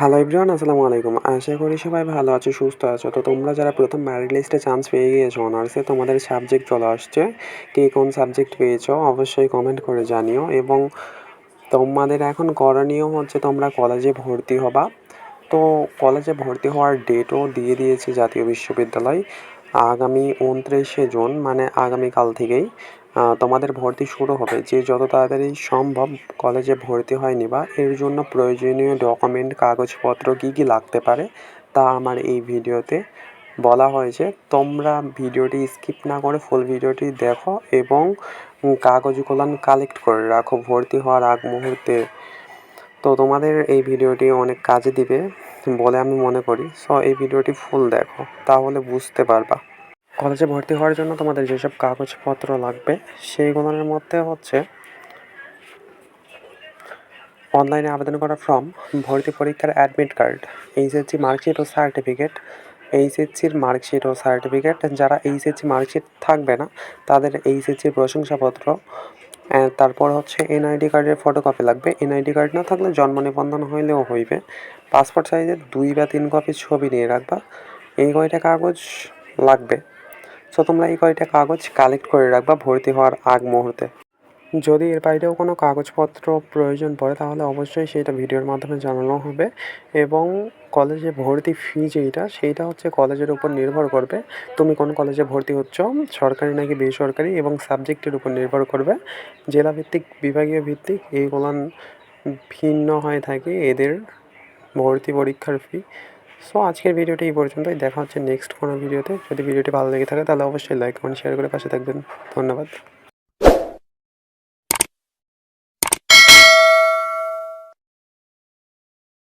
Hello everyone, আসসালামু আলাইকুম। আশা করি সবাই ভালো আছো, সুস্থ আছো। তো তোমরা যারা প্রথম মেরিট লিস্টে চান্স পেয়ে গিয়েছো অনার্সে, তোমাদের সাবজেক্ট চলে আসছে। কে কোন সাবজেক্ট পেয়েছো অবশ্যই কমেন্ট করে জানিও। এবং তোমাদের এখন করণীয় হচ্ছে তোমরা কলেজে ভর্তি হবা। তো কলেজে ভর্তি হওয়ার ডেটও দিয়ে দিয়েছে জাতীয় বিশ্ববিদ্যালয়। আগামী 29শে জুন মানে আগামীকাল থেকেই তোমাদের ভর্তি শুরু হবে। যে যত তাড়াতাড়ি সম্ভব কলেজে ভর্তি হয় নিবা। এর জন্য প্রয়োজনীয় ডকুমেন্ট কাগজপত্র কী কী লাগতে পারে তা আমার এই ভিডিওতে বলা হয়েছে। তোমরা ভিডিওটি স্কিপ না করে ফুল ভিডিওটি দেখো এবং কাগজগুলো কালেক্ট করে রাখো ভর্তি হওয়ার আগ মুহূর্তে। তো তোমাদের এই ভিডিওটি অনেক কাজে দিবে বলে আমি মনে করি। সো এই ভিডিওটি ফুল দেখো, তাহলে বুঝতে পারবা। কলেজে ভর্তি হওয়ার জন্য তোমাদের যেসব কাগজপত্র লাগবে সেইগুলোর মধ্যে হচ্ছে অনলাইনে আবেদন করা ফর্ম, ভর্তি পরীক্ষার অ্যাডমিট কার্ড, এইচএসসি মার্কশিট ও সার্টিফিকেট, এইচএসসির মার্কশিট ও সার্টিফিকেট। যারা এইচএসসি মার্কশিট থাকবে না তাদের এইচএসসির প্রশংসাপত্র। তারপর হচ্ছে এনআইডি কার্ডের ফটোকপি লাগবে। এনআইডি কার্ড না থাকলে জন্ম নিবন্ধন হইলেও হইবে। পাসপোর্ট সাইজের 2 বা 3 কপি ছবি নিয়ে রাখবা। এই কয়টা কাগজ লাগবে। সো তোমরা এই কয়টা কাগজ কালেক্ট করে রাখবা ভর্তি হওয়ার আগ মুহূর্তে। যদি এর বাইরেও কোনো কাগজপত্র প্রয়োজন পড়ে তাহলে অবশ্যই সেটা ভিডিওর মাধ্যমে জানানো হবে। এবং কলেজে ভর্তি ফি সেইটা হচ্ছে কলেজের উপর নির্ভর করবে তুমি কোন কলেজে ভর্তি হচ্ছ, সরকারি নাকি বেসরকারি, এবং সাবজেক্টের উপর নির্ভর করবে। জেলাভিত্তিক, বিভাগীয় ভিত্তিক এইগুলান ভিন্ন হয়ে থাকে এদের ভর্তি পরীক্ষার ফি। সো আজকের ভিডিওটি এই পর্যন্তই। দেখা হচ্ছে নেক্সট কোনো ভিডিওতে। যদি ভিডিওটি ভালো লেগে থাকে তাহলে অবশ্যই লাইক কমেন্ট শেয়ার করে পাশে থাকবেন। ধন্যবাদ।